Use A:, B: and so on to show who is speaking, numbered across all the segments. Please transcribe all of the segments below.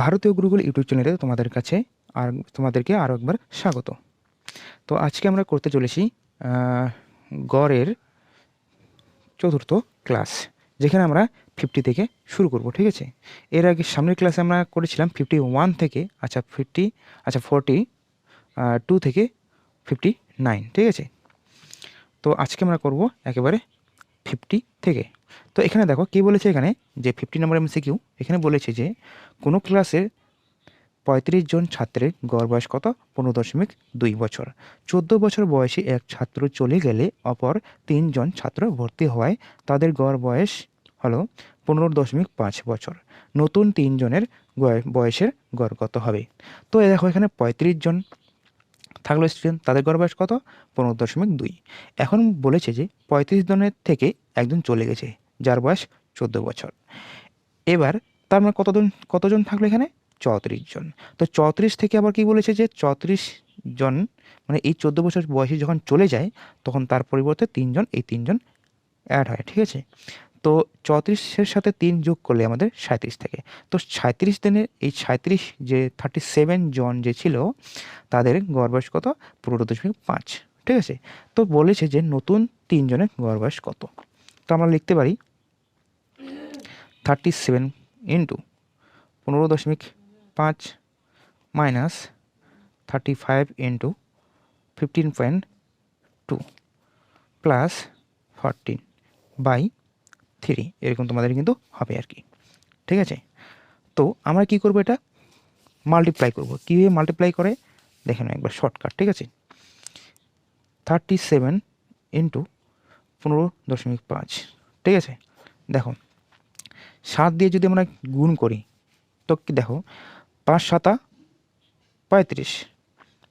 A: ভারতীয় গুরুকুল ইউটিউব চ্যানেলে তোমাদেরকে আরও একবার স্বাগত। তো আজকে আমরা করতে চলেছি গড়ের চতুর্থ ক্লাস, যেখানে আমরা 50 থেকে শুরু করব। ঠিক আছে, এর আগে সামনের ক্লাসে আমরা করেছিলাম 51 থেকে 42 থেকে 59। ঠিক আছে, তো আজকে আমরা করব একেবারে 50 থেকে। তো এখানে দেখো কী বলেছে, এখানে যে 50 নম্বর MCQ এখানে বলেছে যে কোনো ক্লাসের 35 জন ছাত্রের গড় বয়স কত? 15.2 বছর। 14 বছর বয়সী এক ছাত্র চলে গেলে অপর 3 জন ছাত্র ভর্তি হওয়ায় তাদের গড় বয়স হলো 15.5 বছর। নতুন 3 জনের বয়সের গড় কত হবে? তো দেখো এখানে 35 জন থাকলো স্টুডেন্ট, তাদের গড় বয়স কত? 15.2। এখন বলেছে যে 35 জনের থেকে একজন চলে গেছে, যার বয়স 14 বছর। এবার তার মানে কতজন থাকলো এখানে? 34 জন। তো 34 থেকে আবার কি বলেছে যে 34 জন মানে এই 14 বছর বয়সী যখন চলে যায় তখন তার পরিবর্তে 3 জন, এই 3 জন অ্যাড হয়। ঠিক আছে, তো 34-এর সাথে 3 যোগ করলে আমাদের 37 থাকে। তো 37 দিনের এই 37 যে 37 জন যে ছিল তাদের গড় বয়স কত? 15.5। ঠিক আছে, তো বলেছে যে নতুন 3 জনের গড় বয়স কত। তো আমরা লিখতে পারি 37 ইন্টু 15.5 মাইনাস 35 ইন্টু 15.2 প্লাস 14/3, এরকম তোমাদের কিন্তু হবে আর কি। ঠিক আছে, তো আমরা কি করব, এটা মাল্টিপ্লাই করব। কীভাবে মাল্টিপ্লাই করে দেখে নাও একবার শর্টকাট। ঠিক আছে, 37 ইন্টু 15.5। ঠিক আছে, দেখো 7 দিয়ে যদি আমরা গুণ করি তো কি দেখো, 5 7 35,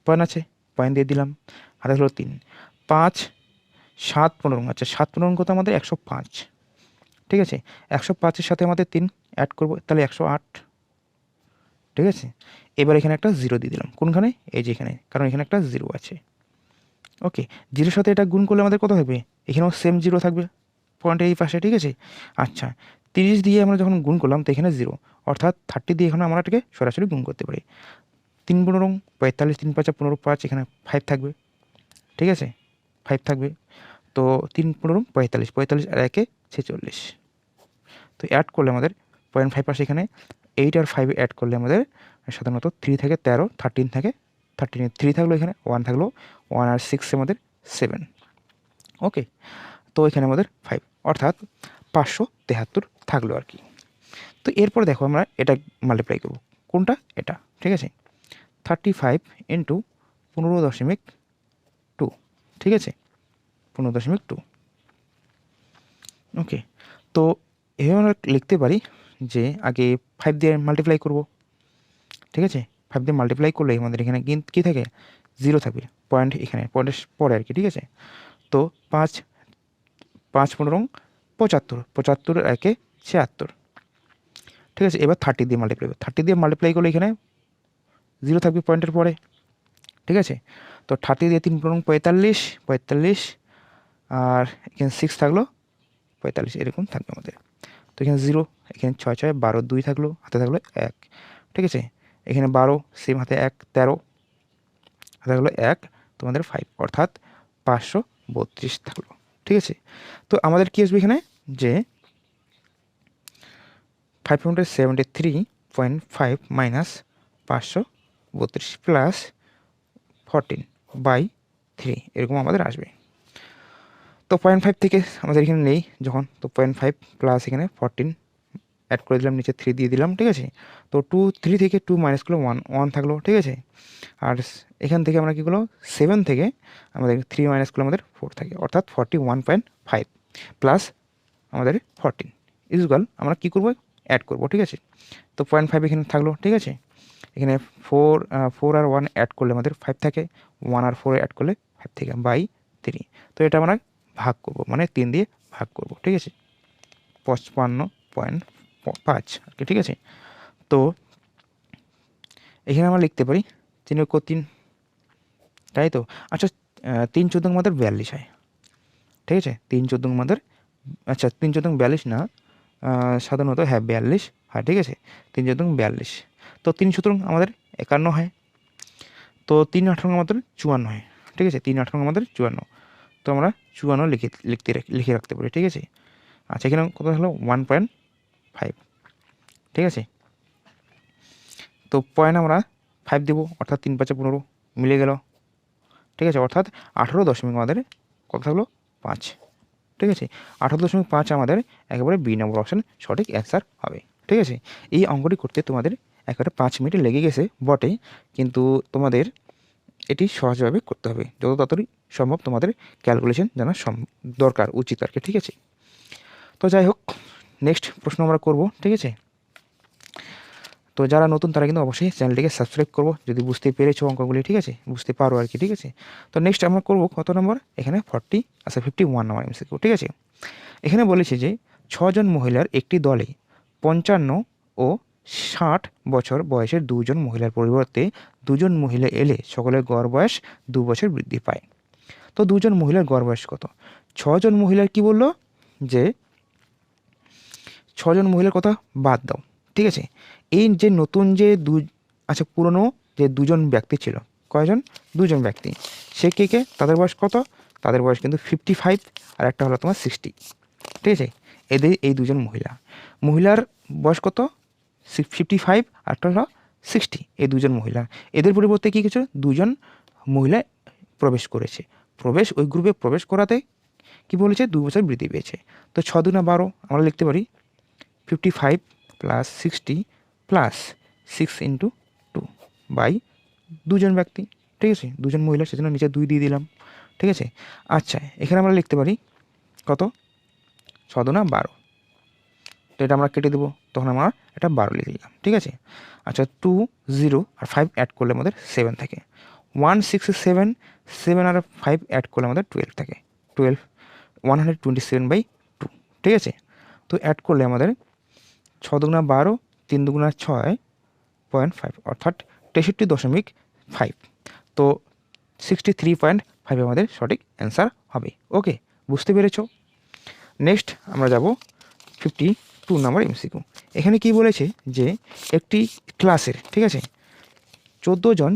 A: পয়েন্ট আছে, পয়েন্ট দিয়ে দিলাম, হাতে হলো 3, 5 7 15, আচ্ছা 7 15 কত আমাদের? 105। ঠিক আছে, 105-এর সাথে আমাদের 3 অ্যাড করবো, তাহলে 108। ঠিক আছে, এবার এখানে একটা 0 দিয়ে দিলাম, কোনখানে? এই যে এখানে, কারণ এখানে একটা 0 আছে। ওকে, 0-এর সাথে এটা গুণ করলে আমাদের কত থাকবে? এখানেও সেম 0 থাকবে পয়েন্টের এই পাশে। ঠিক আছে, আচ্ছা 30 দিয়ে আমরা যখন গুণ করলাম তো এখানে 0, অর্থাৎ 30 দিয়ে এখানে আমরা এটাকে সরাসরি গুণ করতে পারি। 3 15 45, 3 5 15, 5, এখানে 5 থাকবে। ঠিক আছে, 5 থাকবে, তো 3 15 45, 45 আর 1 46। তো অ্যাড করলে আমাদের 0.5 পাশে এখানে 8 আর 5 অ্যাড করলে আমাদের সাধারণত 3 থেকে 13, 13 থেকে 13, 3 থাকলো, এখানে 1 থাকলো, 1 আর 6 আমাদের 7। ওকে, তো এখানে আমাদের 5, অর্থাৎ 573 থাকলো আর কি। তো এরপর দেখো আমরা এটা মাল্টিপ্লাই করব, কোনটা? এটা। ঠিক আছে, 35 ইন্টু 15.2। ঠিক আছে, 15.2। ওকে, তো এভাবে আমরা লিখতে পারি যে আগে 5 দিয়ে মাল্টিপ্লাই করব। ঠিক আছে, 5 দিয়ে মাল্টিপ্লাই করলে আমাদের এখানে কী থাকে? 0 থাকবে, পয়েন্ট এখানে, পয়েন্টের পরে আর কি। ঠিক আছে, তো 5 5 15 75, 75 আর 1 76। ঠিক আছে, এবার 30 দিয়ে মাল্টিপ্লাই করবো, 30 দিয়ে মাল্টিপ্লাই করলে এখানে 0 থাকবে পয়েন্টের পরে। ঠিক আছে, তো 30 দিয়ে 3 15 45, 45 আর এখানে 6 থাকলো 45, এরকম থাকবে আমাদের। তো এখানে 0, এখানে 6 6 12, 2 থাকলো, হাতে থাকলো 1। ঠিক আছে, এখানে 12, সেম হাতে 1, 13, হাতে থাকলো 1, তোমাদের 5, অর্থাৎ 532 থাকলো। ঠিক আছে, তো আমাদের কী আসবে এখানে যে 573.5 মাইনাস 532 প্লাস 14/3, এরকম আমাদের আসবে। তো 0.5 থেকে আমাদের এখানে নেই যখন, তো 0.5 প্লাস এখানে 14 অ্যাড করে দিলাম, নিচে 3 দিয়ে দিলাম। ঠিক আছে, তো 3 থেকে 2 মাইনাস করলে 1 থাকলো। ঠিক আছে, আর এখান থেকে আমরা কী করলো, 7 থেকে আমাদের 3 মাইনাস করলে আমাদের 4 থাকে, অর্থাৎ 41.5 প্লাস আমাদের 14 ইকুয়াল আমরা কী করবো? অ্যাড করবো। ঠিক আছে, তো 0.5 এখানে থাকলো। ঠিক আছে, এখানে 4 আর 1 অ্যাড করলে আমাদের 5 থাকে, 1 আর 4 অ্যাড করলে 5 থেকে, বাই 3। তো এটা আমরা ভাগ করব, মানে 3 দিয়ে ভাগ করব। ঠিক আছে, 55.5 আর কি। ঠিক আছে, তো এখানে আমরা লিখতে পারি 3 × 3, তাই তো। আচ্ছা 3 14 আমাদের 42 হয়। ঠিক আছে, 3 14 আমাদের, আচ্ছা 3 14 42 না, সাধারণত হ্যাঁ 42 হয়। ঠিক আছে, 3 14 42, তো 3 সুতরাং আমাদের 51 হয়। তো 3 18 আমাদের 54 হয়, ঠিক আছে। 3 18 আমাদের 54, তো আমরা 54 লিখে রাখতে পারি, ঠিক আছে। আচ্ছা, এখানে কত হলো 1.5, ঠিক আছে। তো পয়েন্ট আমরা 5 দেবো, অর্থাৎ 3 5 15 মিলে গেল, ঠিক আছে। অর্থাৎ 18 আমাদের কত থাকলো 5, ঠিক আছে। 18.5 আমাদের একেবারে বি নম্বর অপশান সঠিক অ্যান্সার হবে, ঠিক আছে। এই অঙ্কটি করতে তোমাদের একেবারে 5 মিনিট লেগে গেছে বটে, কিন্তু তোমাদের এটি সহজভাবে করতে হবে, যত তাড়াতাড়ি সম্ভব তোমাদের ক্যালকুলেশন জানা দরকার, উচিত আর কি, ঠিক আছে। তো যাই হোক, নেক্সট প্রশ্ন আমরা করব, ঠিক আছে। তো যারা নতুন তারা কিন্তু অবশ্যই চ্যানেলটিকে সাবস্ক্রাইব করবো, যদি বুঝতে পেরেছো অঙ্কগুলি, ঠিক আছে, বুঝতে পারো আর কি, ঠিক আছে। তো নেক্সট আমরা করব কত নম্বর, এখানে 51 নম্বর এমসিকিউ, ঠিক আছে। এখানে বলেছে যে 6 জন মহিলার একটি দলে 55 ও 60 বছর বয়সের 2 জন মহিলার পরিবর্তে 2 জন মহিলা এলে সকলের গড় বয়স 2 বছর বৃদ্ধি পায়। তো 2 জন মহিলার গড় বয়স কত? 6 জন মহিলার কি বললো যে 6 জন মহিলার কথা বাদ দাও, ঠিক আছে। এই যে নতুন যে আচ্ছা, পুরনো যে 2 জন ব্যক্তি ছিল, কয়জন? 2 জন ব্যক্তি, সে কে? তাদের বয়স কত? তাদের বয়স কিন্তু 55, আর একটা হলো তোমার 60, ঠিক আছে। এই 2 জন মহিলার বয়স কত? 55, আর একটা হলো 60, এই 2 জন মহিলা। এদের পরিবর্তে কী কিছু 2 জন মহিলা প্রবেশ করেছে, ওই গ্রুপে প্রবেশ করাতে কি বলেছে 2 বছর বৃদ্ধি পেয়েছে। তো 6 দুনা 12, আমরা লিখতে পারি 55 প্লাস 60 প্লাস 6 ইন্টু 2 বাই 2 জন ব্যক্তি, ঠিক আছে, 2 জন মহিলা, সেজন্য নিচে 2 দিয়ে দিলাম, ঠিক আছে। আচ্ছা, এখানে আমরা লিখতে পারি কত? 6 দুনা 12, তো এটা আমরা কেটে দেবো, তখন আমরা এটা 12 লিখে দিলাম, ঠিক আছে। আচ্ছা, 2 0 আর 5 অ্যাড করলে আমাদের 7 থাকে, 167, 7 আর 5 অ্যাড করলে আমাদের 12 থাকে, 12 127/2, ঠিক আছে। তো অ্যাড করলে আমাদের 6 দুগুণা 12, 3 দুগুণা 6.5, অর্থাৎ 63.5, তো 63.5 আমাদের সঠিক অ্যান্সার হবে। ওকে, বুঝতে পেরেছো? নেক্সট আমরা যাব 52 নম্বর এমসিকিউ। এখানে কি বলেছে যে একটি ক্লাসের, ঠিক আছে, 14 জন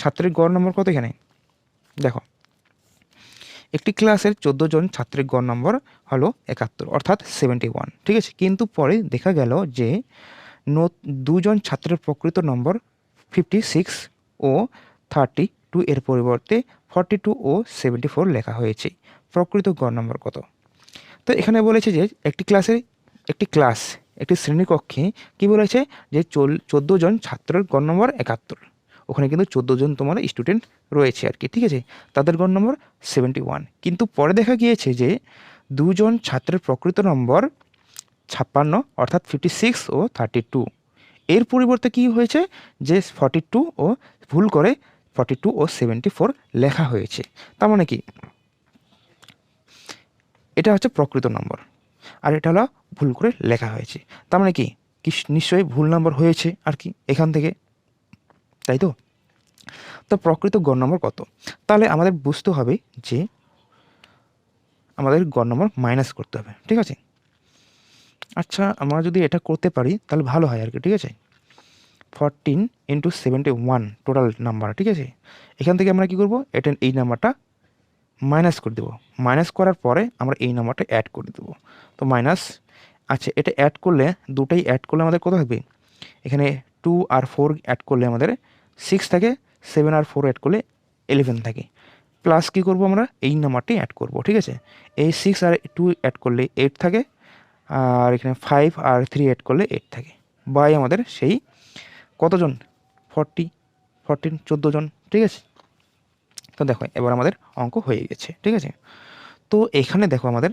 A: ছাত্রের গড় নম্বর কত? এখানে দেখো, একটি ক্লাসের 14 জন ছাত্রের গড় নম্বর হলো 71, অর্থাৎ 71, ঠিক আছে। কিন্তু পরে দেখা গেল যে 2 জন ছাত্রের প্রকৃত নম্বর 56 ও 32 এর পরিবর্তে 42 ও 74 লেখা হয়েছে। প্রকৃত গড় নম্বর কত? তো এখানে বলেছে যে একটি শ্রেণীকক্ষে কি বলেছে যে 14 জন ছাত্রের গড় নম্বর 71, ওখানে কিন্তু 14 জন তোমার স্টুডেন্ট রয়েছে আর কি, ঠিক আছে, তাদের গড় নম্বর 71। কিন্তু পরে দেখা গিয়েছে যে 2 জন ছাত্রের প্রকৃত নম্বর 56, অর্থাৎ 56 ও 32, এর পরিবর্তে কি হয়েছে যে 42 ও ভুল করে 42 ও 74 লেখা হয়েছে। তার মানে কি, এটা হচ্ছে প্রকৃত নম্বর, আর এটা হলো ভুল করে লেখা হয়েছে। তার মানে কি নিশ্চয়ই ভুল নম্বর হয়েছে আর কি এখান থেকে, তাই তো। তো প্রকৃত গড় নম্বর কত? তাহলে আমাদের বুঝতে হবে যে আমাদের গড় নম্বর মাইনাস করতে হবে, ঠিক আছে। আচ্ছা, আমরা যদি এটা করতে পারি তাহলে ভালো হয় আর কি, ঠিক আছে। 14 × 71 টোটাল নাম্বার, ঠিক আছে। এখান থেকে আমরা কি করব, এই নাম্বারটা মাইনাস করে দেবো, মাইনাস করার পরে আমরা এই নাম্বারটা অ্যাড করে দেবো। তো মাইনাস, আচ্ছা, এটা অ্যাড করলে দুটাই অ্যাড করলে আমাদের কত থাকবে? এখানে 2 আর 4 অ্যাড করলে আমাদের 6 থাকে, 7 আর 4 অ্যাড করলে 11 থাকে, প্লাস কী করবো আমরা এই নাম্বারটি অ্যাড করব, ঠিক আছে। এই 6 আর 2 অ্যাড করলে 8 থাকে, আর এখানে 5 আর 3 অ্যাড করলে 8 থাকে, বাই আমাদের সেই কতজন? 14 জন, ঠিক আছে। তো দেখো এবার আমাদের অঙ্ক হয়ে গেছে, ঠিক আছে। তো এখানে দেখো আমাদের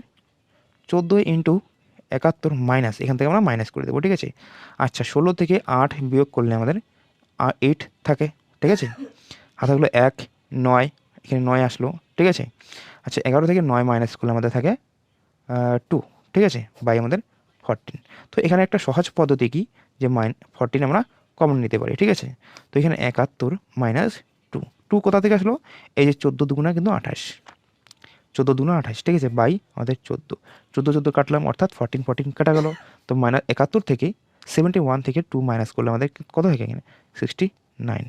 A: 14 × 71 মাইনাস, এখান থেকে আমরা মাইনাস করে দেবো, ঠিক আছে। আচ্ছা, 16 থেকে 8 বিয়োগ করলে আমাদের 8 থাকে, ঠিক আছে। হাতে হলো 1, 9, এখানে 9 আসলো, ঠিক আছে। আচ্ছা, 11 থেকে 9 মাইনাস করলে আমাদের থাকে 2, ঠিক আছে, বাই আমাদের 14। তো এখানে একটা সহজ পদ্ধতি কি, যে 14 আমরা কমন নিতে পারি, ঠিক আছে। তো এখানে 71 মাইনাস 2 কোথা থেকে আসলো? এই যে 14 দুগুণা কিন্তু 28, 14 দুগুণা 28, ঠিক আছে, বাই আমাদের 14 কাটলাম, অর্থাৎ 14 কাটা গেল। তো -71 থেকে 71 থেকে 2 মাইনাস করলে আমাদের কত থাকে এখানে 69।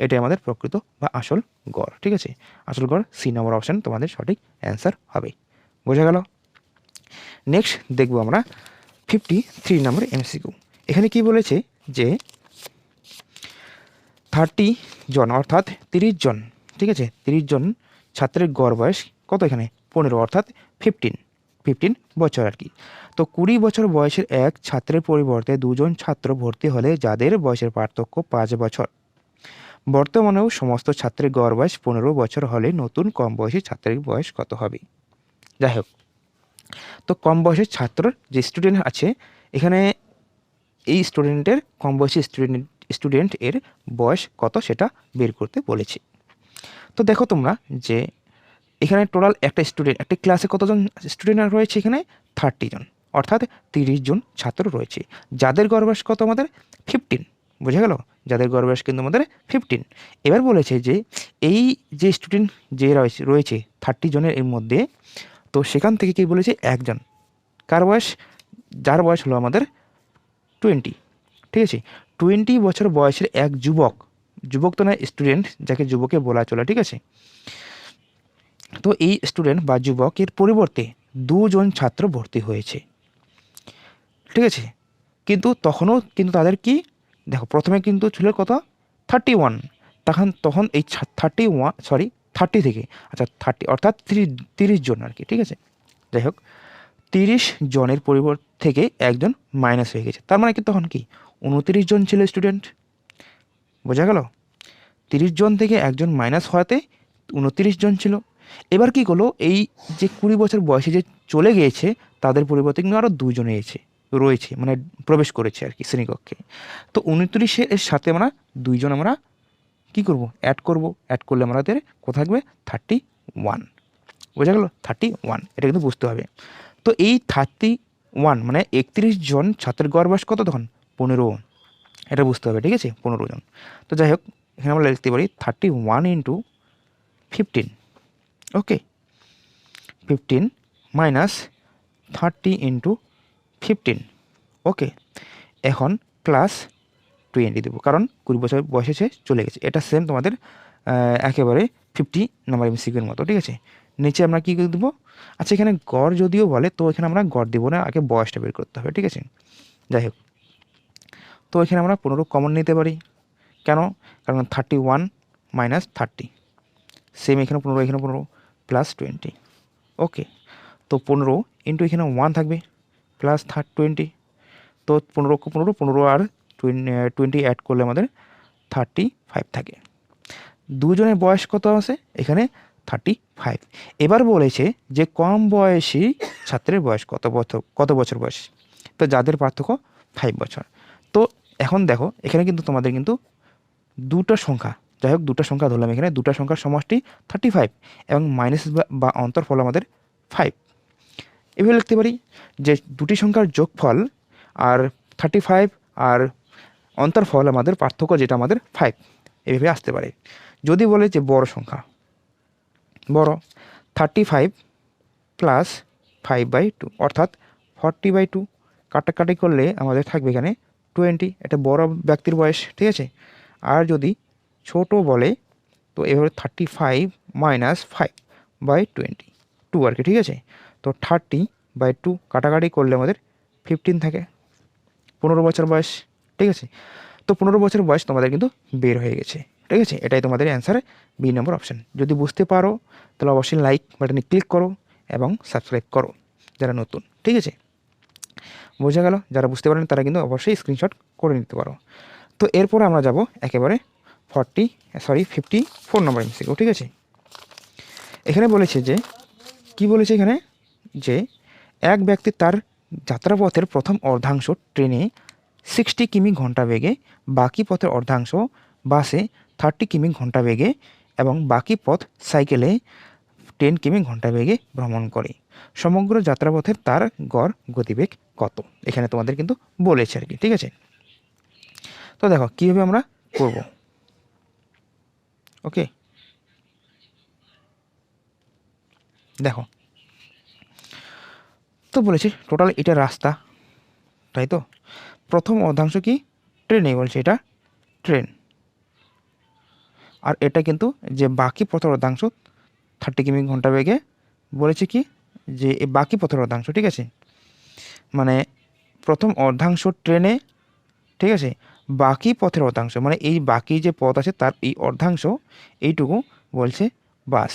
A: এটাই আমাদের প্রকৃত বা আসল গড়। ঠিক আছে, আসল গড় সি নম্বর অপশন তোমাদের সঠিক অ্যান্সার হবে। বোঝা গেল? নেক্সট দেখব আমরা 53 নম্বর এমসিকিউ। এখানে কি বলেছে যে 30 জন অর্থাৎ 30 জন, ঠিক আছে, 30 জন ছাত্রের গড় বয়স কত এখানে 15 অর্থাৎ 15 বছর আর কি। তো 20 বছর বয়সের এক ছাত্রের পরিবর্তে 2 জন ছাত্র ভর্তি হলে যাদের বয়সের পার্থক্য 5 বছর, বর্তমানেও সমস্ত ছাত্রের গড় বয়স 15 বছর হলে নতুন কম বয়সী ছাত্রের বয়স কত হবে? যাই হোক, তো কম বয়সের ছাত্র যে স্টুডেন্ট আছে এখানে, এই স্টুডেন্টের কম বয়সী স্টুডেন্ট এর বয়স কত সেটা বের করতে বলেছি। তো দেখো তোমরা যে এখানে টোটাল একটা স্টুডেন্ট, একটা ক্লাসে কতজন স্টুডেন্ট রয়েছে এখানে 30 জন অর্থাৎ 30 জন ছাত্র রয়েছে, যাদের গড় বয়স কত আমাদের 15। বোঝা গেল? যাদের গড় বয়স কিন্তু আমাদের 15। এবার বলেছে যে এই যে স্টুডেন্ট যে রয়েছে 30 জনের এর মধ্যে, তো সেখান থেকে কি বলেছে একজন, কার বয়স, যার বয়স হলো আমাদের 20, ঠিক আছে, 20 বছর বয়সের এক যুবক, যুবক তো না স্টুডেন্ট, যাকে যুবকে বলা চলে, ঠিক আছে, তো এই স্টুডেন্ট বা যুবকের পরিবর্তে 2 জন ছাত্র ভর্তি হয়েছে, ঠিক আছে, কিন্তু তখনও কিন্তু তাদের কি, দেখো প্রথমে কিন্তু ছিল কত 31, তখন এই 30 থেকে, আচ্ছা 30 অর্থাৎ 30 জন আর কি, ঠিক আছে, যাই হোক 30 জনের পরিবর্তে থেকে একজন মাইনাস হয়ে গেছে, তার মানে কি তখন কি 29 জন ছিল স্টুডেন্ট। বোঝা গেল? 30 জন থেকে একজন মাইনাস হওয়াতে 29 জন ছিল। এবার কি করলো, এই যে 20 বছর বয়সে যে চলে গিয়েছে তাদের পরিবর্তে কিন্তু আরও 2 জন রয়েছে, মানে প্রবেশ করেছে আর কি শ্রেণীকক্ষে। তো 29-এর সাথে আমরা 2 জন আমরা কি করব, অ্যাড করব, অ্যাড করলে আমাদের কত থাকবে 31। বোঝা গেল? 31, এটা কিন্তু বুঝতে হবে। তো এই 31 মানে 31 জন ছাত্রের গড় বয়স কত তখন 15, এটা বুঝতে হবে, ঠিক আছে, 15 জন। তো যাই হোক এখানে আমরা লিখতে পারি 31 ইন্টু 15, ওকে, 15 মাইনাস 30 ইন্টু 15, ওকে, এখন প্লাস 20 দেবো, কারণ 20 বছর বয়সে চলে গেছে। এটা সেম তোমাদের একেবারে 50 নম্বর এমসিকিউর মতো, ঠিক আছে। নিচে আমরা কী করে দেবো, আচ্ছা এখানে গড় যদিও বলে তো এখানে আমরা গড় দেবো না, আগে বয়সটা বের করতে হবে, ঠিক আছে। যাই হোক, তো এখানে আমরা 15 কমন নিতে পারি, কেন, কারণ 31 মাইনাস 30 সেম, এখানে 15 এখানে 15 প্লাস 20, ওকে, তো 15 ইন্টু এখানে 1 থাকবে প্লাস 20, তো 15 আর 20 অ্যাড করলে আমাদের 35 থাকে। 2 জনের বয়স কত আছে এখানে 35। এবার বলেছে যে কম বয়সী ছাত্রের বয়স কত বছর বয়স, তো যাদের পার্থক্য 5 বছর। তো এখন দেখো এখানে কিন্তু তোমাদের কিন্তু দুটো সংখ্যা, যাই হোক দুটো সংখ্যা ধরলাম, এখানে দুটো সংখ্যার সমষ্টি 35 এবং মাইনাস বা অন্তরফল আমাদের 5। এভাবে লিখতে পারি যে দুটি সংখ্যার যোগফল আর 35 আর অন্তরফল আমাদের পার্থক্য যেটা আমাদের 5, এভাবে আসতে পারে। যদি বলে যে বড় সংখ্যা, বড় 35 প্লাস 5/2 অর্থাৎ 40/2, কাটাকাটি করলে আমাদের থাকবে এখানে 20, এটা বড় ব্যক্তির বয়স, ঠিক আছে। আর যদি ছোট বলে তো এভাবে 35 মাইনাস 5/2 আর কি, ঠিক আছে। তো 30/2 কাটাকাটি করলে আমাদের 15 থাকে, 15 বছর বয়স, ঠিক আছে। তো 15 বছর বয়স তোমাদের কিন্তু বের হয়ে গেছে, ঠিক আছে। এটাই তোমাদের অ্যান্সার, বি নম্বর অপশান। যদি বুঝতে পারো তাহলে অবশ্যই লাইক বাটনে ক্লিক করো এবং সাবস্ক্রাইব করো যারা নতুন, ঠিক আছে। বোঝা গেল? যারা বুঝতে পারেন তারা কিন্তু অবশ্যই স্ক্রিনশট করে নিতে পারো। তো এরপর আমরা যাব একেবারে 54 নম্বর এমসিকিউ, ঠিক আছে। এখানে বলেছে যে কি বলেছে এখানে, যে এক ব্যক্তি তার যাত্রাপথের প্রথম অর্ধাংশ ট্রেনে 60 কিমি ঘন্টা বেগে, বাকি পথের অর্ধাংশ বাসে 30 কিমি ঘন্টা বেগে এবং বাকি পথ সাইকেলে 10 কিমি ঘন্টা বেগে ভ্রমণ করে। সমগ্র যাত্রাপথের তার গড় গতিবেগ কত, এখানে তোমাদের কিন্তু বলেছে আর কি, ঠিক আছে। তো দেখো কীভাবে আমরা করব, ওকে, দেখো তো বলেছি টোটাল এটা রাস্তা, তাই তো প্রথম অর্ধাংশ কি ট্রেনে বলছে, এটা ট্রেন। আর এটা কিন্তু যে বাকি পথের অর্ধাংশ 30 কিমি ঘন্টা বেগে বলেছে কি যে এই বাকি পথের অর্ধাংশ, ঠিক আছে, মানে প্রথম অর্ধাংশ ট্রেনে, ঠিক আছে, বাকি পথের অর্ধাংশ মানে এই বাকি যে পথ আছে তার এই অর্ধাংশ এইটুকু বলছে বাস,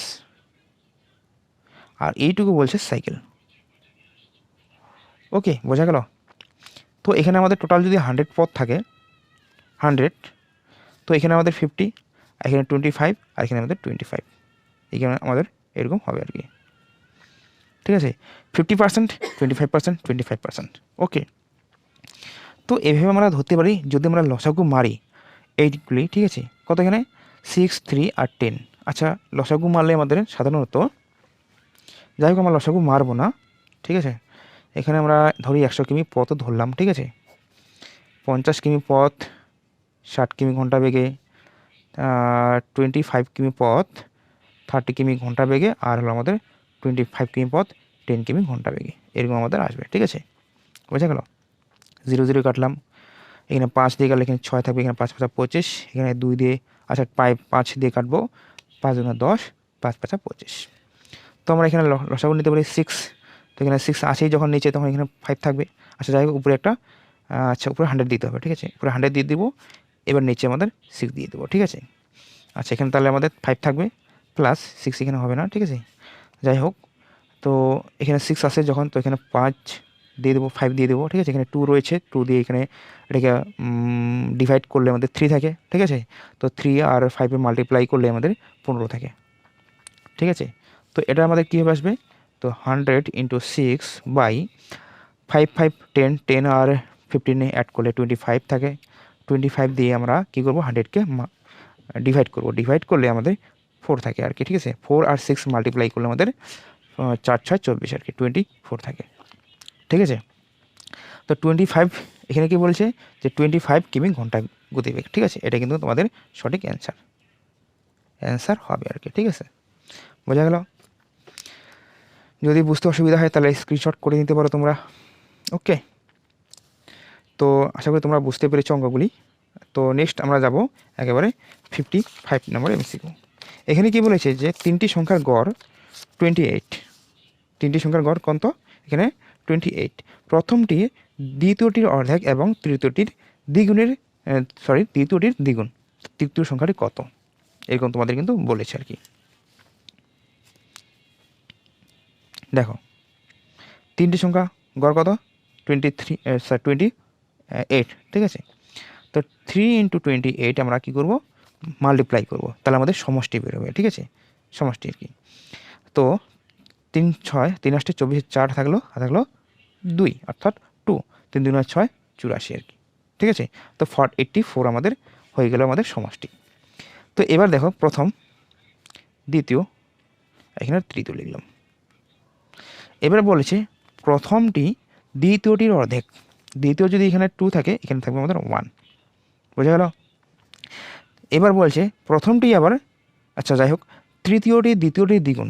A: আর এইটুকু বলছে সাইকেল। ওকে, বোঝা গেল? তো এখানে আমাদের টোটাল যদি 100 পথ থাকে, 100, তো এখানে আমাদের 50, এখানে 25, আর এখানে আমাদের 25, এখানে আমাদের এরকম হবে আর কি, ঠিক আছে, 50%, 25%, 25%। ওকে, তো এভাবে আমরা ধরতে পারি যদি আমরা লসাগু মারি এইগুলি, ঠিক আছে, কত এখানে 6, 3 আর 10। আচ্ছা, লসাগু মারলে আমাদের সাধারণত, যাই হোক আমরা লসাগু মারবো না, ঠিক আছে, এখানে আমরা ধরি 100 কিমি পথও ধরলাম, ঠিক আছে, 50 কিমি পথ 60 কিমি ঘন্টা বেগে, 25 কিমি পথ 30 কিমি ঘন্টা বেগে, আর হলো আমাদের 25 কিমি পথ 10 কিমি ঘন্টা বেগে, এরকম আমাদের আসবে, ঠিক আছে, বোঝা গেল? 0 0 কাটলাম, এখানে 5 দিয়ে কাটলে এখানে 6 থাকবে, এখানে 5 5 25, এখানে 2 দিয়ে, আচ্ছা 5 দিয়ে কাটবো, 5 2 10, 5 5 25। তো আমরা এখানে লসাগু নিতে পারি 6, তো এখানে 6 আসেই যখন নিচে তখন এখানে 5 থাকবে। আচ্ছা, যাই হোক উপরে একটা, আচ্ছা উপরে 100 দিতে হবে, ঠিক আছে, উপরে 100 দিয়ে দিব, এবার নিচে আমাদের 6 দিয়ে দেবো, ঠিক আছে। আচ্ছা, এখানে তাহলে আমাদের 5 থাকবে প্লাস 6, এখানে হবে না, ঠিক আছে, যাই হোক। তো এখানে 6 আসে যখন, তো এখানে 5 দিয়ে দেবো, 5 দিয়ে দেবো, ঠিক আছে, এখানে 2 রয়েছে, 2 দিয়ে এখানে এটাকে ডিভাইড করলে আমাদের 3 থাকে, ঠিক আছে, তো 3 আর 5 মাল্টিপ্লাই করলে আমাদের 15 থাকে, ঠিক আছে। তো এটা আমাদের কীভাবে আসবে, তো 100 × 6 বাই 5 5 10, 10 আর 15 অ্যাড করলে 25 থাকে, 25 দিয়ে আমরা কী করবো 100কে ডিভাইড করবো, ডিভাইড করলে আমাদের 4 থাকে আর কি, ঠিক আছে, 4 আর 6 মাল্টিপ্লাই করলে আমাদের 4 6 24 আর কি, 24 থাকে, ঠিক আছে। তো 25 এখানে কি বলছে যে 25 কিমি ঘন্টা গতিবেগ, ঠিক আছে, এটা কিন্তু তোমাদের সঠিক অ্যান্সার হবে আর কি, ঠিক আছে, বোঝা গেল? যদি বুঝতে অসুবিধা হয় তাহলে স্ক্রিনশট করে নিতে পারো তোমরা। ওকে, তো আশা করি তোমরা বুঝতে পেরেছো অঙ্কগুলি। তো নেক্সট আমরা যাব একেবারে 55 নম্বর এমসিকিউ। এখানে কি বলেছে যে তিনটি সংখ্যার গড় 28, তিনটি সংখ্যার গড় কত এখানে 28, প্রথমটি দ্বিতীয়টির অর্ধেক এবং তৃতীয়টির দ্বিগুণের, তৃতীয়টির দ্বিগুণ, তৃতীয় সংখ্যাটি কত, এরকম তোমাদের কিন্তু বলেছে আর কি। দেখো তিনটি সংখ্যা গড় কত 28, ঠিক আছে, তো 3 × 28 আমরা কী করবো মাল্টিপ্লাই করব, তাহলে আমাদের সমষ্টি বেরোবে, ঠিক আছে, সমষ্টি আর কি। তো 3 6 3 8 24, 4 থাকলো, আর থাকলো 2 অর্থাৎ 2, 3 2 6 84 আর কি, ঠিক আছে। তো 84 আমাদের হয়ে গেল আমাদের সমষ্টি। তো এবার দেখো প্রথম, দ্বিতীয়, এখানে তৃতীয় লিখলাম। এবার বলেছে প্রথমটি দ্বিতীয়টির অর্ধেক, দ্বিতীয় যদি এখানে 2 থাকে এখানে থাকবে আমাদের 1, বোঝা গেল? এবার বলছে প্রথমটি আবার, আচ্ছা যাই হোক, তৃতীয়টি দ্বিতীয়টির দ্বিগুণ,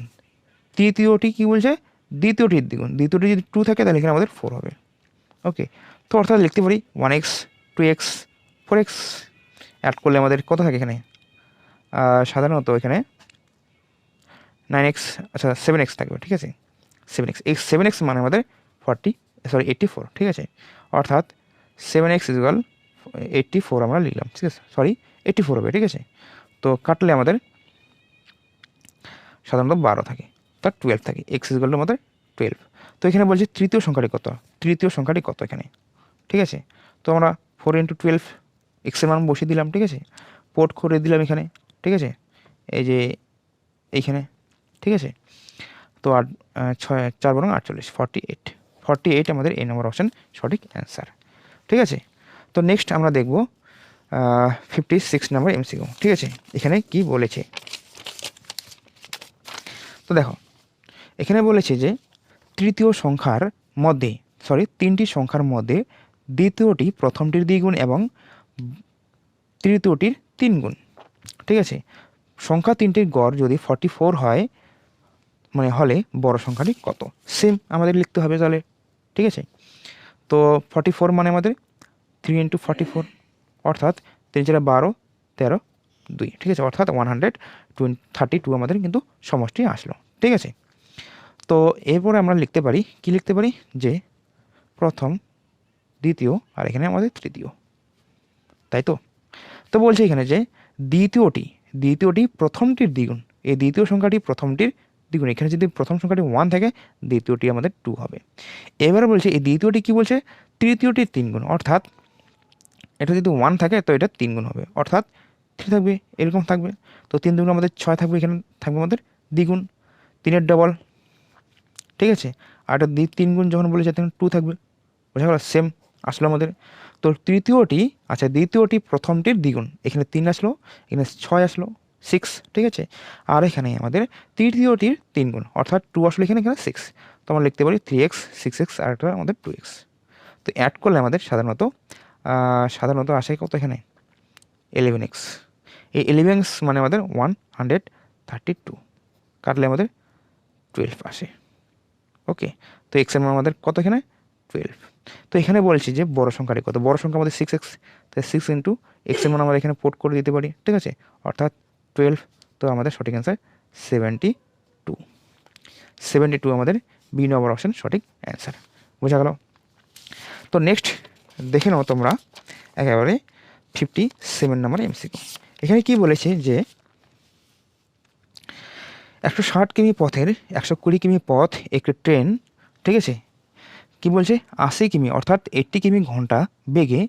A: তৃতীয়টি কি বলছে দ্বিতীয়টির দ্বিগুণ, দ্বিতীয়টি যদি 2 থাকে তাহলে এখানে আমাদের 4 হবে। ওকে, তো অর্থাৎ লিখতে পারি 1x 2x 4x, অ্যাড করলে আমাদের কত থাকে এখানে, সাধারণত এখানে 9x, আচ্ছা 7x থাকবে, ঠিক আছে, 7x, এই 7x মানে আমাদের 84, ঠিক আছে, অর্থাৎ 7x = 84 আমরা লিখলাম, ঠিক আছে, 84 হবে, ঠিক আছে। তো কাটলে আমাদের সাধারণত 12 থাকে, তার 12 থাকে, x = আমাদের 12। তো এখানে বলছে তৃতীয় সংখ্যাটি কত, তৃতীয় সংখ্যাটি কত এখানে, ঠিক আছে। তো আমরা 4 × 12 x এর মান বসিয়ে দিলাম, ঠিক আছে, পোর্ট করে দিলাম এখানে, ঠিক আছে, এই যে এইখানে, ঠিক আছে। তো 4 × 48, 48 আমাদের এই নম্বর অপশান সঠিক অ্যান্সার, ঠিক আছে। তো নেক্সট আমরা দেখব 56 নম্বর এমসিকিউ, ঠিক আছে, এখানে কি বলেছে। তো দেখো এখানে বলেছে যে তৃতীয় সংখ্যার মধ্যে, তিনটি সংখ্যার মধ্যে দ্বিতীয়টি প্রথমটির দ্বিগুণ এবং তৃতীয়টির 3 গুণ, ঠিক আছে। সংখ্যা তিনটির গড় যদি 44 হয়, মানে হলে বড় সংখ্যাটি কত, সেম আমাদের লিখতে হবে তাহলে, ঠিক আছে। তো 44 মানে আমাদের 3 ইন্টু 44 অর্থাৎ 3 4 12 13 2, ঠিক আছে, অর্থাৎ 132 আমাদের কিন্তু সমষ্টি আসলো, ঠিক আছে। তো এরপরে আমরা লিখতে পারি, কি লিখতে পারি, যে প্রথম, দ্বিতীয়, আর এখানে আমাদের তৃতীয়, তাই তো। তো বলছে এখানে যে দ্বিতীয়টি প্রথমটির দ্বিগুণ, এই দ্বিতীয় সংখ্যাটি প্রথমটির দ্বিগুণ, এখানে যদি প্রথম সংখ্যাটি 1 থাকে দ্বিতীয়টি আমাদের 2 হবে। এবারে বলছে এই দ্বিতীয়টি কি বলছে, তৃতীয়টির 3 গুণ, অর্থাৎ এটা যদি 1 থাকে তো এটা 3 গুণ হবে, অর্থাৎ 3 থাকবে, এরকম থাকবে। তো 3 দুগুণ আমাদের 6 থাকবে, এখানে থাকবে আমাদের দ্বিগুণ, 3-এর ডবল, ঠিক আছে। আর এটা 3 গুণ যখন বলেছে তখন 2 থাকবে, বোঝা গেল, সেম আসলো আমাদের। তো তৃতীয়টি, আচ্ছা দ্বিতীয়টি প্রথমটির দ্বিগুণ, এখানে 3 আসলো, এখানে 6 আসলো, 6, ঠিক আছে। আর এখানে আমাদের তৃতীয়টির 3 গুণ, অর্থাৎ 2 আসলে এখানে 6, তো আমরা লিখতে পারি 3x, 6x, আর এটা আমাদের 2x। তো অ্যাড করলে আমাদের সাধারণত আসে কত, এখানে 11x। এই 11x মানে আমাদের 132, কাটলে আমাদের 12 আসে, ওকে। তো এক্স এর মান আমাদের কত, এখানে 12। তো এখানে বলছি যে বড় সংখ্যাটি কত, বড় সংখ্যা আমাদের 6x, তাই 6 ইন্টু এক্স এর মান আমরা এখানে পোর্ট করে দিতে পারি, ঠিক আছে, অর্থাৎ 12। তো আমাদের সঠিক অ্যান্সার 72 আমাদের বি নম্বর অপশন সঠিক অ্যান্সার, বোঝা গেল। তো নেক্সট দেখে নাও তোমরা একেবারে 57 নম্বর এমসিকিউ। এখানে কি বলেছে যে 160 কিমি পথের 120 কিমি পথ একটি ট্রেন, ঠিক আছে, কি বলছে 80 কিমি অর্থাৎ 80 কিমি ঘন্টা বেগে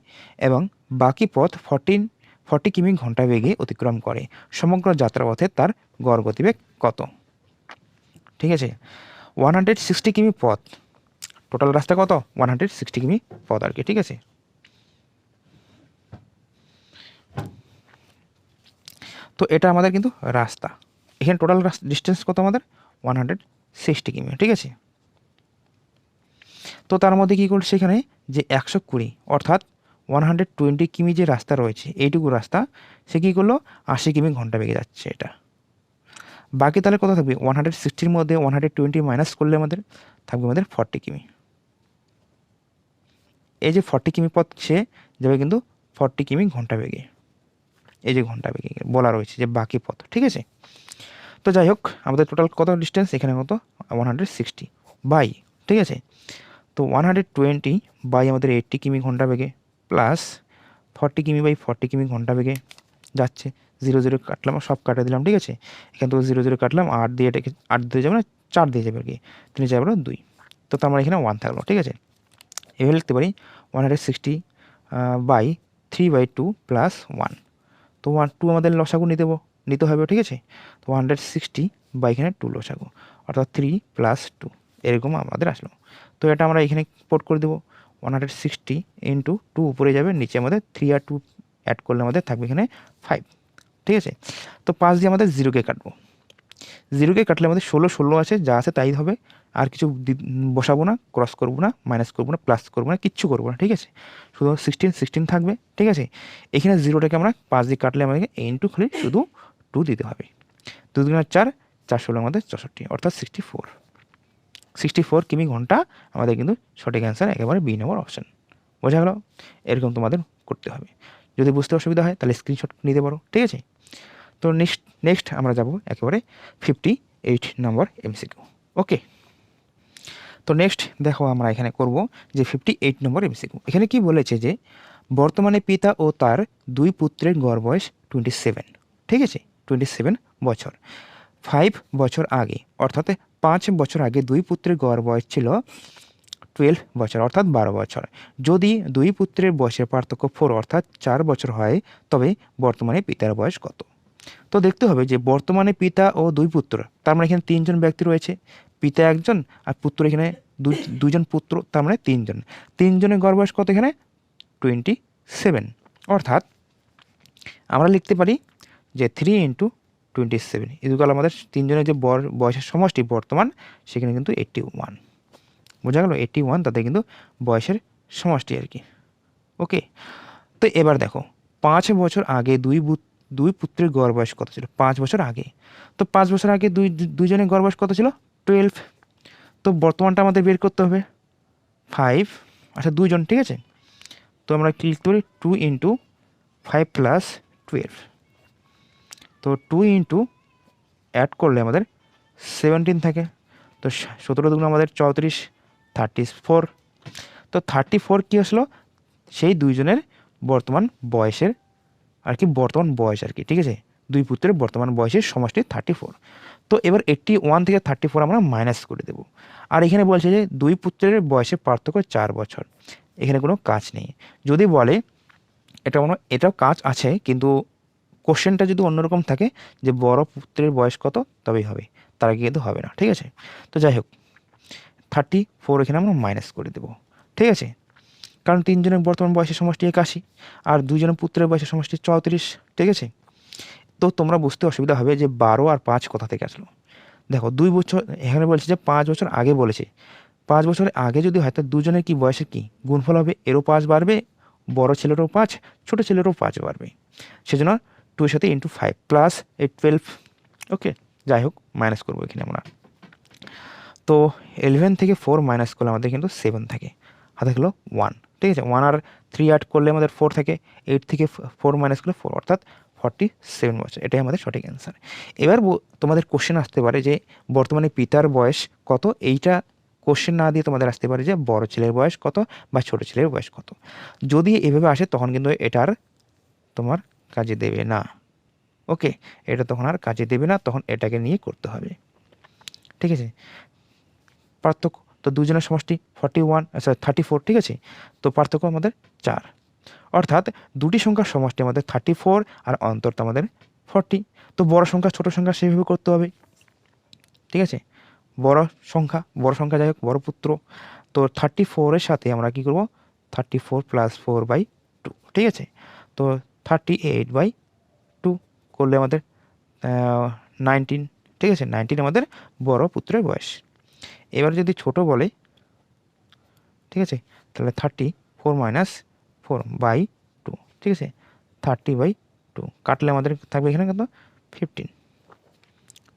A: এবং বাকি পথ 40 কিমি ঘন্টা বেগে অতিক্রম করে, সমগ্র যাত্রাপথে তার গড় গতিবেগ কত, ঠিক আছে। 160 কিমি পথ, টোটাল রাস্তা কত, 160 কিমি পথ আর কি, ঠিক আছে। তো এটা আমাদের কিন্তু রাস্তা, এখানে টোটাল ডিস্টেন্স কত আমাদের 160 কিমি, ঠিক আছে। তো তার মধ্যে কী করছে এখানে যে 120 অর্থাৎ 120 কিমি যে রাস্তা রয়েছে, এইটুকু রাস্তা সে কী করলো 80 কিমি ঘন্টা বেগে যাচ্ছে এটা। বাকি তাহলে কত থাকবে, 160-র মধ্যে 120 মাইনাস করলে আমাদের থাকবে আমাদের 40 কিমি। এই যে 40 কিমি পথ সে যাবে কিন্তু 40 কিমি ঘন্টা বেগে, এই যে ঘন্টা বেগে বলা রয়েছে যে বাকি পথ, ঠিক আছে। তো যাই হোক আমাদের টোটাল কত ডিস্টেন্স এখানে কত 160 বাই, ঠিক আছে। তো 120 বাই আমাদের 80 কিমি ঘন্টা বেগে প্লাস 40 কিমি বাই 40 কিমি ঘন্টা বেগে যাচ্ছে, 0 0 কাটলাম, সব কাটে দিলাম, ঠিক আছে। এখান থেকে 0 0 কাটলাম, 8 দিয়ে এটাকে 8 দিয়ে যাবে না 4 দিয়ে যাবে আর কি, 3 4 2, তো তার মানে এখানে 1 থাকলো, ঠিক আছে। এভাবে লিখতে পারি 160 বাই 3/2 প্লাস 1, তো 2 আমাদের লসাগু নিতে হবে, ঠিক আছে। তো 160 বাই এখানে 2 লসাগু, অর্থাৎ 3 প্লাস 2, এরকম আমাদের আসলো। তো এটা আমরা এখানে পোর্ট করে দেবো, 160 ইন্টু 2 উপরে যাবে, নিচে আমাদের 3 আর 2 অ্যাড করলে আমাদের থাকবে এখানে 5, ঠিক আছে। তো 5 দিয়ে আমাদের 0কে কাটবো, 0কে কাটলে আমাদের 16 আছে, যা আছে তাই হবে, আর কিছু বসাবো না, ক্রস করবো না, মাইনাস করবো না, প্লাস করবো না, কিচ্ছু করবো না, ঠিক আছে। শুধু 16 থাকবে, ঠিক আছে। এখানে 0টাকে আমরা 5 দিয়ে কাটলে আমাদেরকে ইন্টু খালি শুধু 2 দিতে হবে, 2 2 4, 4 16 আমাদের 64, অর্থাৎ 64 কিমি ঘন্টা আমাদের কিন্তু সঠিক অ্যান্সার একেবারে বি নম্বর অপশান, বোঝা গেল। এরকম তোমাদের করতে হবে, যদি বুঝতে অসুবিধা হয় তাহলে স্ক্রিনশট নিতে পারো, ঠিক আছে। তো নেক্সট আমরা যাব একেবারে 58 নম্বর এমসিকিউ, ওকে। তো নেক্সট দেখো আমরা এখানে করব যে 58 নম্বর এমসিকিউ। এখানে কি বলেছে যে বর্তমানে পিতা ও তার 2 পুত্রের গড় বয়স 27, ঠিক আছে, 27 বছর। 5 বছর আগে অর্থাৎ 5 বছর আগে 2 পুত্রের গড় বয়স ছিল 12 বছর অর্থাৎ 12 বছর। যদি 2 পুত্রের বয়সের পার্থক্য 4 অর্থাৎ 4 বছর হয় তবে বর্তমানে পিতার বয়স কত। তো দেখতে হবে যে বর্তমানে পিতা ও 2 পুত্র, তার মানে এখানে 3 জন ব্যক্তি রয়েছে, পিতা একজন আর পুত্র এখানে 2 জন পুত্র, তার মানে 3 জন। 3 জনের গড় বয়স কত এখানে 27, অর্থাৎ আমরা লিখতে পারি যে 3 ইন্টু 27 ইকুয়াল আমাদের 3 জনের যে বয়সের সমষ্টি বর্তমান সেখানে কিন্তু 81, বোঝা গেল, 81 তাদের কিন্তু বয়সের সমষ্টি আর কি, ওকে। তো এবার দেখো 5 বছর আগে 2 পুত্রের গড় বয়স কত ছিল 5 বছর আগে। তো 5 বছর আগে দুইজনের গড় বয়স কত ছিল 12, তো বর্তমানটা আমাদের বের করতে হবে 5, আচ্ছা 2 জন, ঠিক আছে। তো তো আমরা কি লিখতে পারি 2 × 5 + 12। তো 2 ইন্টু অ্যাড করলে আমাদের 17 থাকে। তো 17 দুগুণ আমাদের 34, 34। তো 34 কী আসলো, সেই দুইজনের বর্তমান বয়সের আর কি, বর্তমান বয়স আর কি, ঠিক আছে, দুই পুত্রের বর্তমান বয়সের সমষ্টি 34। তো এবার 81 থেকে 34 আমরা মাইনাস করে দেব। আর এখানে বলছে যে দুই পুত্রের বয়সের পার্থক্য 4 বছর। এখানে কোনো কাজ নেই। যদি বলে এটাও কাজ আছে, কিন্তু কোশ্চেনটা যদি অন্যরকম থাকে যে বড় পুত্রের বয়স কত, তবেই হবে, তার আগে কিন্তু হবে না, ঠিক আছে। তো যাই হোক 34 এখানে আমরা মাইনাস করে দেব, ঠিক আছে, কারণ তিনজনের বর্তমান বয়সের সমষ্টি 81 আর দুইজনের পুত্রের বয়সের সমষ্টি 34, ঠিক আছে। তো তোমরা বুঝতে অসুবিধা হবে যে 12 আর 5 কোথা থেকে আসলো। দেখো 2 বছর এখানে বলছে যে 5 বছর আগে বলেছে, 5 বছর আগে যদি হয় তা দুজনের কি বয়সের কি গুণফল হবে, এরও 5 বাড়বে, বড় ছেলেরও 5, ছোট ছেলেরও 5 বাড়বে, সেজন্য 2 এর সাথে × 5 প্লাস 12। ওকে, যাই হোক মাইনাস করবো এখানে আমরা। তো 11 থেকে 4 মাইনাস করলে আমাদের কিন্তু 7 থাকে, হাতে থাকলো 1, ঠিক আছে। 1 আর 3 অ্যাড করলে আমাদের 4 থাকে, 8 থেকে 4 মাইনাস করলে 4, অর্থাৎ 47 বছর। এটাই আমাদের সঠিক অ্যান্সার। এবার তোমাদের কোশ্চেন আসতে পারে যে বর্তমানে পিতার বয়স কত, এইটা কোশ্চেন না দিয়ে তোমাদের আসতে পারে যে বড় ছেলের বয়স কত বা ছোট ছেলের বয়স কত। যদি এভাবে আসে তখন কিন্তু এটার তোমার কাজে দেবে না। ওকে, এটা তখন আর কাজে দেবে না, তখন এটাকে নিয়ে করতে হবে, ঠিক আছে। পার্থক্য তো দুজনের সমষ্টি 34, ঠিক আছে। তো পার্থক্য আমাদের 4, অর্থাৎ দুটি সংখ্যার সমষ্টি আমাদের 34 আর অন্তর তো আমাদের 40। তো বড় সংখ্যা ছোট সংখ্যা সেভাবে করতে হবে, ঠিক আছে। বড় সংখ্যা যাই হোক, বড় পুত্র। তো 34-এর সাথে আমরা কি করব, 34 + 4/2, ঠিক আছে। তো 38/2 করলে আমাদের 19, ঠিক আছে। 19 আমাদের বড় পুত্রের বয়স। এবার যদি ছোট বলে, ঠিক আছে, তাহলে 34 - 4/2, ঠিক আছে। 30/2 কাটলে আমাদের থাকবে এখানে কিন্তু 15,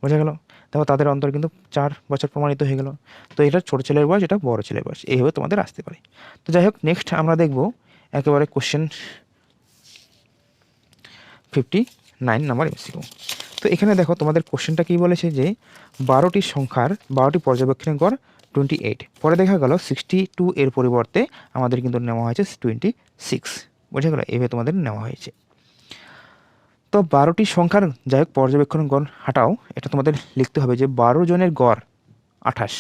A: বোঝা গেল। দেখো তাদের অন্তর কিন্তু 4 বছর প্রমাণিত হয়ে গেল। তো এটা ছোট ছেলের বয়স, এটা বড় ছেলের বয়স, এইভাবে তোমাদের আসতে পারে। তো যাই হোক নেক্সট আমরা দেখব একেবারে কোশ্চেন 59 নাম্বার MCQ। তো এখানে দেখো তোমাদের কোশ্চেনটা কি বলেছে যে 12টি সংখ্যার 12টি পর্যবেক্ষণের গড় 28। পরে দেখা গেল 62 এর পরিবর্তে আমাদের কিন্তু নেওয়া হয়েছে 26, বোঝা গেল, এইভাবে তোমাদের নেওয়া হয়েছে। তো 12টি সংখ্যার যাই হোক পর্যবেক্ষণের গড় হাঁটাও, এটা তোমাদের লিখতে হবে যে 12 জনের গড় 28,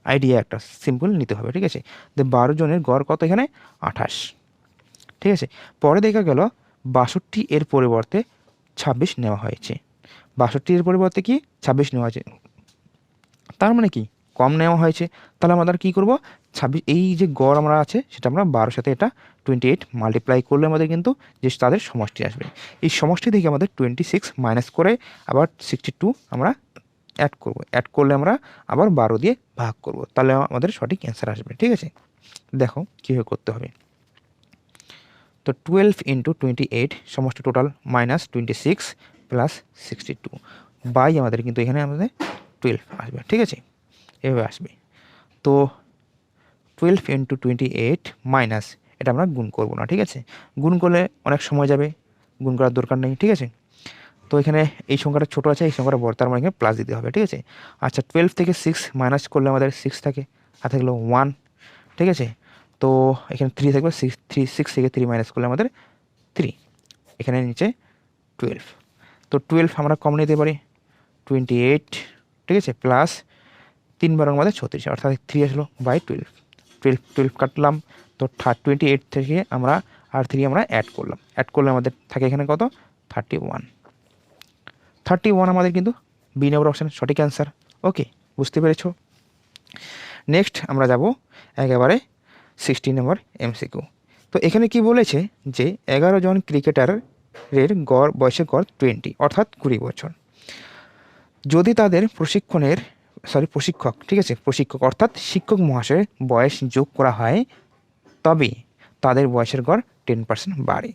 A: আইডিয়া একটা সিম্পল নিতে হবে, ঠিক আছে। যে 12 জনের গড় কত, এখানে 28, ঠিক আছে। পরে দেখা গেল 62 এর পরিবর্তে 26 নেওয়া হয়েছে। 62 এর পরিবর্তে কি 26 নেওয়া হয়েছে, তার মানে কি কম নেওয়া হয়েছে। তাহলে আমাদের কি করব, 26 এই যে গড় আমরা আছে সেটা আমরা 12 সাথে এটা 28 মাল্টিপ্লাই করলে আমাদের কিন্তু যে তাদের সমষ্টি আসবে। এই সমষ্টি থেকে আমাদের 26 মাইনাস করে আবার 62 আমরা অ্যাড করলে আমরা আবার 12 দিয়ে ভাগ করব, তাহলে আমাদের সঠিক অ্যান্সার আসবে, ঠিক আছে। দেখো কীভাবে করতে হবে। তো 12 × 28 সমষ্টি টোটাল -26 + 62 বাই আমাদের কিন্তু এখানে আমাদের 12 আসবে, ঠিক আছে, এভাবে আসবে। তো 12 × 28 মাইনাস, এটা আমরা গুণ করব না, ঠিক আছে, গুণ করলে অনেক সময় যাবে, গুণ করার দরকার নেই, ঠিক আছে। তো এখানে এই সংখ্যাটা ছোটো আছে, এই সংখ্যাটা বড়, তার মানে এখানে প্লাস দিতে হবে, ঠিক আছে। আচ্ছা 12 থেকে 6 মাইনাস করলে আমাদের 6 থাকে, আর থাকলো 1, ঠিক আছে। তো এখানে 3 থাকবে, 6 থেকে 3 মাইনাস করলে আমাদের 3, এখানে নিচে 12। তো 12 আমরা কম নিতে পারি 28, ঠিক আছে, প্লাস 3 বার আমাদের 36, অর্থাৎ 3 আসলো বাই 12 কাটলাম। তো 28 থেকে আমরা আর 3 আমরা অ্যাড করলে আমাদের থাকে এখানে কত 31 আমাদের কিন্তু বি নম্বর অপশান সঠিক অ্যান্সার। ওকে, বুঝতে পেরেছো। নেক্সট আমরা যাব একেবারে 60 নম্বর MCQ। তো এখানে কি বলেছে যে 11 জন ক্রিকেটারের গড় বয়সের গড় 20, অর্থাৎ 20 বছর। যদি তাদের প্রশিক্ষক, ঠিক আছে, প্রশিক্ষক অর্থাৎ শিক্ষক মহাশয়ের বয়স যোগ করা হয় তবে তাদের বয়সের গড় 10% বাড়ে।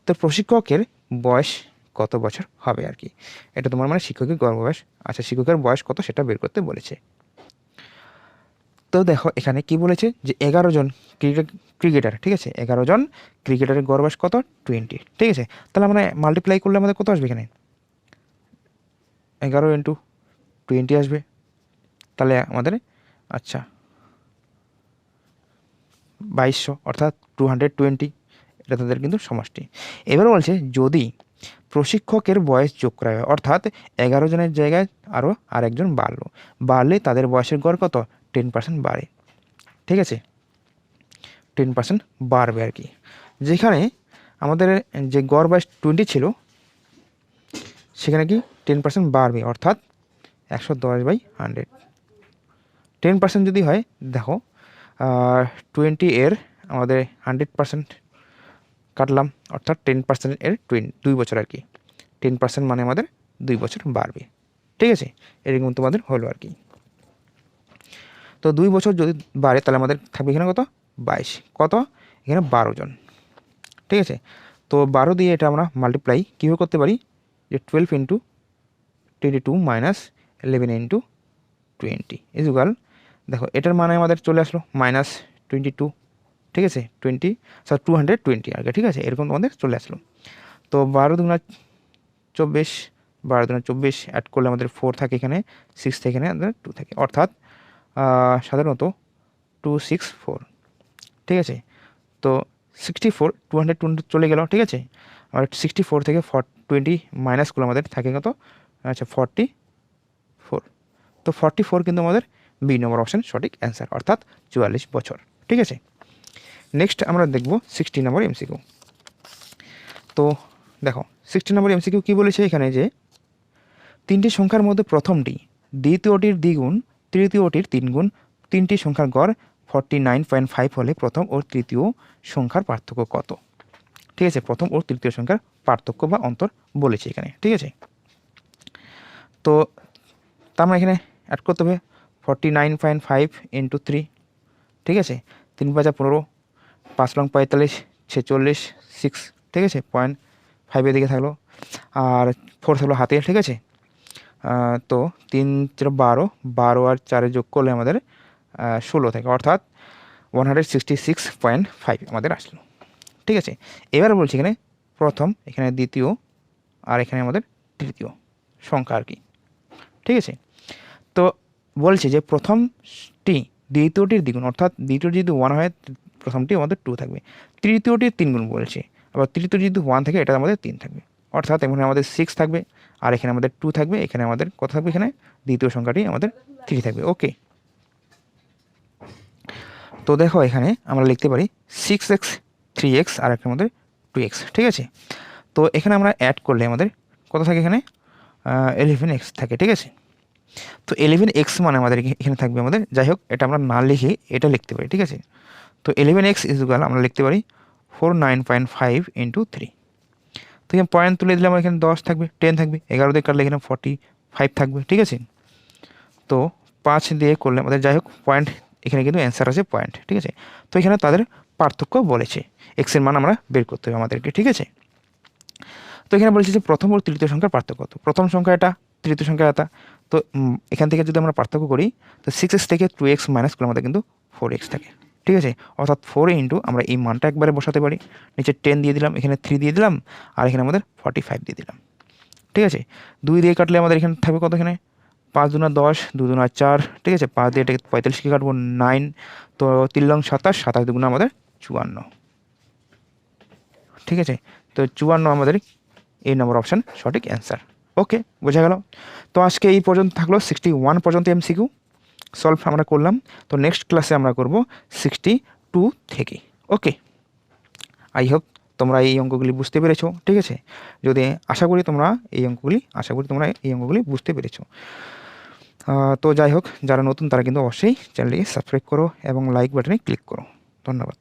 A: তো প্রশিক্ষকের বয়স কত বছর হবে আর কি, এটা তোমার মানে শিক্ষকের গড় বয়স। আচ্ছা শিক্ষকের বয়স কত সেটা বের করতে বলেছে। তো দেখো এখানে কি বলেছে যে 11 জন ক্রিকেটার, ঠিক আছে, 11 জন ক্রিকেটারের গড় বয়স কত 20, ঠিক আছে। তাহলে আমরা মাল্টিপ্লাই করলে আমাদের কত আসবে এখানে 11 ইন্টু 20 আসবে। তাহলে আমাদের আচ্ছা 2200 অর্থাৎ 220, এটা তাদের কিন্তু সমষ্টি। এবার বলছে যদি প্রশিক্ষকের বয়স যোগ করা হয়, অর্থাৎ 11 জনের জায়গায় আরও আরেকজন বাড়লে তাদের বয়সের গড় কত 10% বাড়ে, ঠিক আছে, 10% বাড়বে আর কি। যেখানে আমাদের যে গড় বয়স 20 ছিল সেখানে কি 10% বাড়বে, অর্থাৎ 110/100। 10% যদি হয়, দেখো 20 এর আমাদের 100% কাটলাম, অর্থাৎ 10% এর 2 বছর আর কি। 10% মানে আমাদের 2 বছর বাড়বে, ঠিক আছে, এরকম তোমাদের হলো আর কি। তো 2 বছর যদি বাড়ে তাহলে আমাদের থাকবে এখানে কত 22, কত এখানে 12 জন, ঠিক আছে। তো 12 দিয়ে এটা আমরা মাল্টিপ্লাই কীভাবে করতে পারি, যে 12 ইন্টু 22 মাইনাস 11 ইন্টু 20 ইজুগাল, দেখো এটার মানে আমাদের চলে আসলো -22, ঠিক আছে, 220 আর কি, ঠিক আছে, এরকম তোমাদের চলে আসলো। তো 12 দুগুণা 24, 12 দুগুণা 24 অ্যাড করলে আমাদের 4 থাকে এখানে, 6 থেকে এখানে আমাদের 2 থাকে, অর্থাৎ সাধারণত 264, ঠিক আছে। তো 64 200 চলে গেল, ঠিক আছে। আর 64 থেকে 20 মাইনাস করলে আমাদের থাকে কত, আচ্ছা 44। তো 44 কিন্তু আমাদের বি নম্বর অপশান সঠিক অ্যান্সার, অর্থাৎ 44 বছর, ঠিক আছে। নেক্সট আমরা দেখব 60 নম্বর এমসিকিউ। তো দেখো 60 নম্বর এমসিকিউ কী বলেছে এখানে, যে 3টি সংখ্যার মধ্যে প্রথমটি দ্বিতীয়টির দ্বিগুণ, তৃতীয়টির 3 গুণ, 3টি সংখ্যার গড় 49.5 হলে প্রথম ও তৃতীয় সংখ্যার পার্থক্য কত, ঠিক আছে। প্রথম ও তৃতীয় সংখ্যার পার্থক্য বা অন্তর বলেছে এখানে, ঠিক আছে। তো তার মানে এখানে অ্যাড করতে হবে 49.5 ইন্টু 3, ঠিক আছে, 3 × 5 = 15, 5 × 45 46, 6, ঠিক আছে, 0.5 এদিকে থাকলো, আর 4 থাকলো হাতে, ঠিক আছে। তো 3 × 12, 12 আর 4 যোগ করলে আমাদের 16 থাকে, অর্থাৎ 166.5 আমাদের আসলো, ঠিক আছে। এবার বলছি এখানে প্রথম, এখানে দ্বিতীয়, আর এখানে আমাদের তৃতীয় সংখ্যা আর কি, ঠিক আছে। তো বলছে যে প্রথমটি দ্বিতীয়টির দ্বিগুণ, অর্থাৎ দ্বিতীয়টি যদি 1 হয় প্রথমটি আমাদের 2 থাকবে, তৃতীয়টির 3 গুণ বলছে, আবার তৃতীয় যদি 1 থাকে এটা আমাদের 3 থাকবে, অর্থাৎ এখানে আমাদের 6 থাকবে, আর এখানে আমাদের 2 থাকবে, এখানে আমাদের কত থাকবে, এখানে দ্বিতীয় সংখ্যাটি আমাদের 3 থাকবে, ওকে। তো দেখো এখানে আমরা লিখতে পারি 6x 3x আর একটা আমাদের 2x, ঠিক আছে। তো এখানে আমরা অ্যাড করলে আমাদের কত থাকে, এখানে 11x থাকে, ঠিক আছে। তো 11x মানে আমাদের এখানে থাকবে আমাদের, যাই হোক এটা আমরা না লিখে এটা লিখতে পারি, ঠিক আছে। তো 11x ইকুয়াল আমরা লিখতে পারি 49.5 ইন্টু 3। তো এখানে পয়েন্ট তুলে দিলে আমার এখানে 10 থাকবে, 10 থাকবে, 11 দিয়ে কাটলে এখানে 45 থাকবে, ঠিক আছে। তো 5 দিয়ে করলে আমাদের, যাই হোক পয়েন্ট এখানে কিন্তু অ্যান্সার আছে পয়েন্ট, ঠিক আছে। তো এখানে তাদের পার্থক্য বলেছে, এক্সের মান আমরা বের করতে হবে আমাদেরকে, ঠিক আছে। তো এখানে বলছে যে প্রথম ও তৃতীয় সংখ্যার পার্থক্য কত, প্রথম সংখ্যা এটা, তৃতীয় সংখ্যা এটা। তো এখান থেকে যদি আমরা পার্থক্য করি, তো 6x থেকে 2x মাইনাস করলে আমাদের কিন্তু 4x থাকে, ঠিক আছে। অর্থাৎ 4 ইন্টু আমরা এই মানটা একবারে বসাতে পারি, নিচে 10 দিয়ে দিলাম, এখানে 3 দিয়ে দিলাম, আর এখানে আমাদের 45 দিয়ে দিলাম, ঠিক আছে। 2 দিয়ে কাটলে আমাদের এখানে থাকবে কত, এখানে 5 × 10, 2 × 4, ঠিক আছে, 5 দিয়ে এটাকে 45কে কাটবো 9, তো 3 × 27, 27 দুগুণে আমাদের 54, ঠিক আছে। তো 54 আমাদের এই নম্বর অপশান সঠিক অ্যান্সার, ওকে, বোঝা গেল। তো আজকে এই পর্যন্ত থাকলো 61 পর্যন্ত এমসিকিউ সলভ আমরা করলাম। তো নেক্সট ক্লাসে আমরা করব 62 থেকে, ওকে। আই হোপ তোমরা এই অঙ্কগুলি বুঝতে পেরেছো, ঠিক আছে। যদি আশা করি তোমরা এই অঙ্কগুলি বুঝতে পেরেছো। তো যাই হোক, যারা নতুন তারা কিন্তু অবশ্যই চ্যানেলটিকে সাবস্ক্রাইব করো এবং লাইক বাটনে ক্লিক করো। ধন্যবাদ।